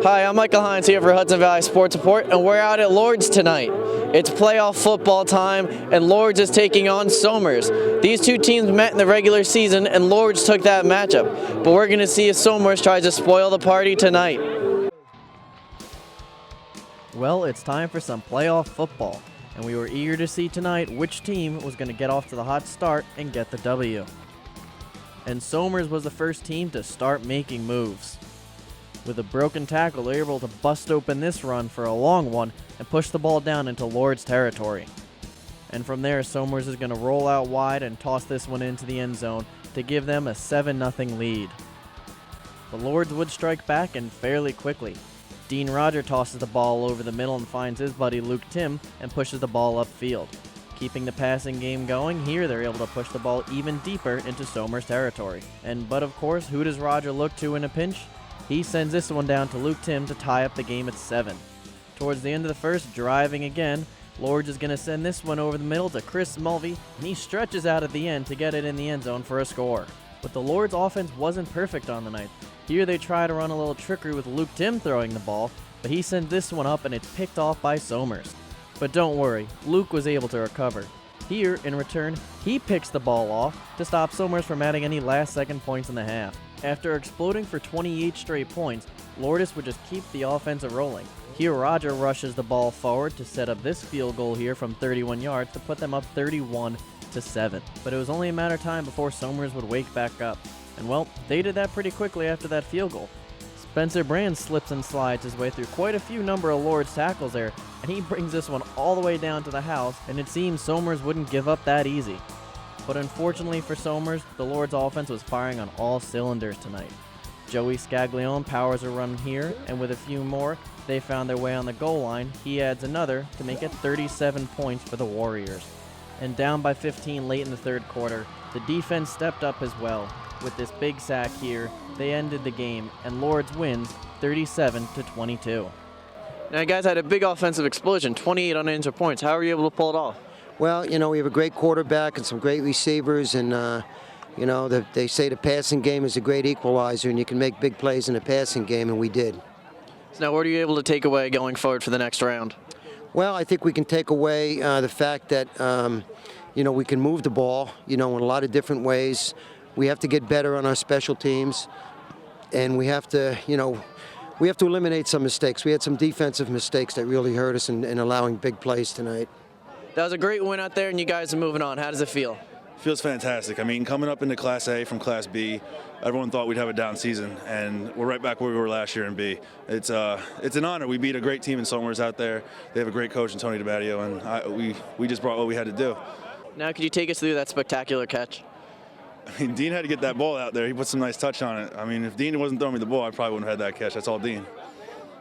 Hi, I'm Michael Hines here for Hudson Valley Sports Report, and we're out at Lourdes tonight. It's playoff football time, and Lourdes is taking on Somers. These two teams met in the regular season, and Lourdes took that matchup. But we're going to see if Somers tries to spoil the party tonight. Well, it's time for some playoff football, and we were eager to see tonight which team was going to get off to the hot start and get the W. And Somers was the first team to start making moves. With a broken tackle, they were able to bust open this run for a long one and push the ball down into Lourdes territory. And from there, Somers is going to roll out wide and toss this one into the end zone to give them a 7-0 lead. The Lourdes would strike back and fairly quickly. Dean Roger tosses the ball over the middle and finds his buddy Luke Tim and pushes the ball upfield. Keeping the passing game going, here they're able to push the ball even deeper into Somers territory. But of course, who does Roger look to in a pinch? He sends this one down to Luke Tim to tie up the game at 7. Towards the end of the first, driving again, Lourdes is going to send this one over the middle to Chris Mulvey, and he stretches out at the end to get it in the end zone for a score. But the Lourdes offense wasn't perfect on the night. Here they try to run a little trickery with Luke Tim throwing the ball, but he sends this one up and it's picked off by Somers. But don't worry, Luke was able to recover. Here, in return, he picks the ball off to stop Somers from adding any last-second points in the half. After exploding for 28 straight points, Lourdes would just keep the offensive rolling. Here, Roger rushes the ball forward to set up this field goal here from 31 yards to put them up 31-7. But it was only a matter of time before Somers would wake back up. And well, they did that pretty quickly after that field goal. Spencer Brand slips and slides his way through quite a few number of Lourdes tackles there, and he brings this one all the way down to the house, and it seems Somers wouldn't give up that easy. But unfortunately for Somers, the Lourdes offense was firing on all cylinders tonight. Joey Scaglione powers a run here, and with a few more, they found their way on the goal line. He adds another to make it 37 points for the Warriors. And down by 15 late in the third quarter, the defense stepped up as well. With this big sack here, they ended the game, and Lourdes wins 37-22. Now, you guys had a big offensive explosion, 28 unanswered points. How were you able to pull it off? Well, we have a great quarterback and some great receivers, and they say the passing game is a great equalizer, and you can make big plays in the passing game, and we did. So now, what are you able to take away going forward for the next round? Well, I think we can take away the fact that we can move the ball, in a lot of different ways. We have to get better on our special teams, and we have to, eliminate some mistakes. We had some defensive mistakes that really hurt us in allowing big plays tonight. That was a great win out there, and you guys are moving on. How does it feel? Feels fantastic. I mean, coming up into Class A from Class B, everyone thought we'd have a down season, and we're right back where we were last year in B. It's an honor. We beat a great team in Somers out there. They have a great coach in Tony DiBattio, and we just brought what we had to do. Now, could you take us through that spectacular catch? I mean, Dean had to get that ball out there. He put some nice touch on it. I mean, if Dean wasn't throwing me the ball, I probably wouldn't have had that catch. That's all Dean.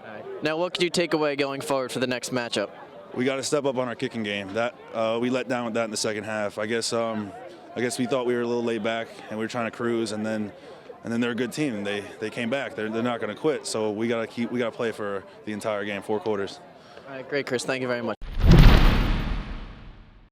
All right. Now, what could you take away going forward for the next matchup? We got to step up on our kicking game. That we let down with that in the second half. I guess we thought we were a little laid back and we were trying to cruise, and then they're a good team. And they came back. They're not going to quit. So we got to play for the entire game, 4 quarters. All right, great, Chris. Thank you very much.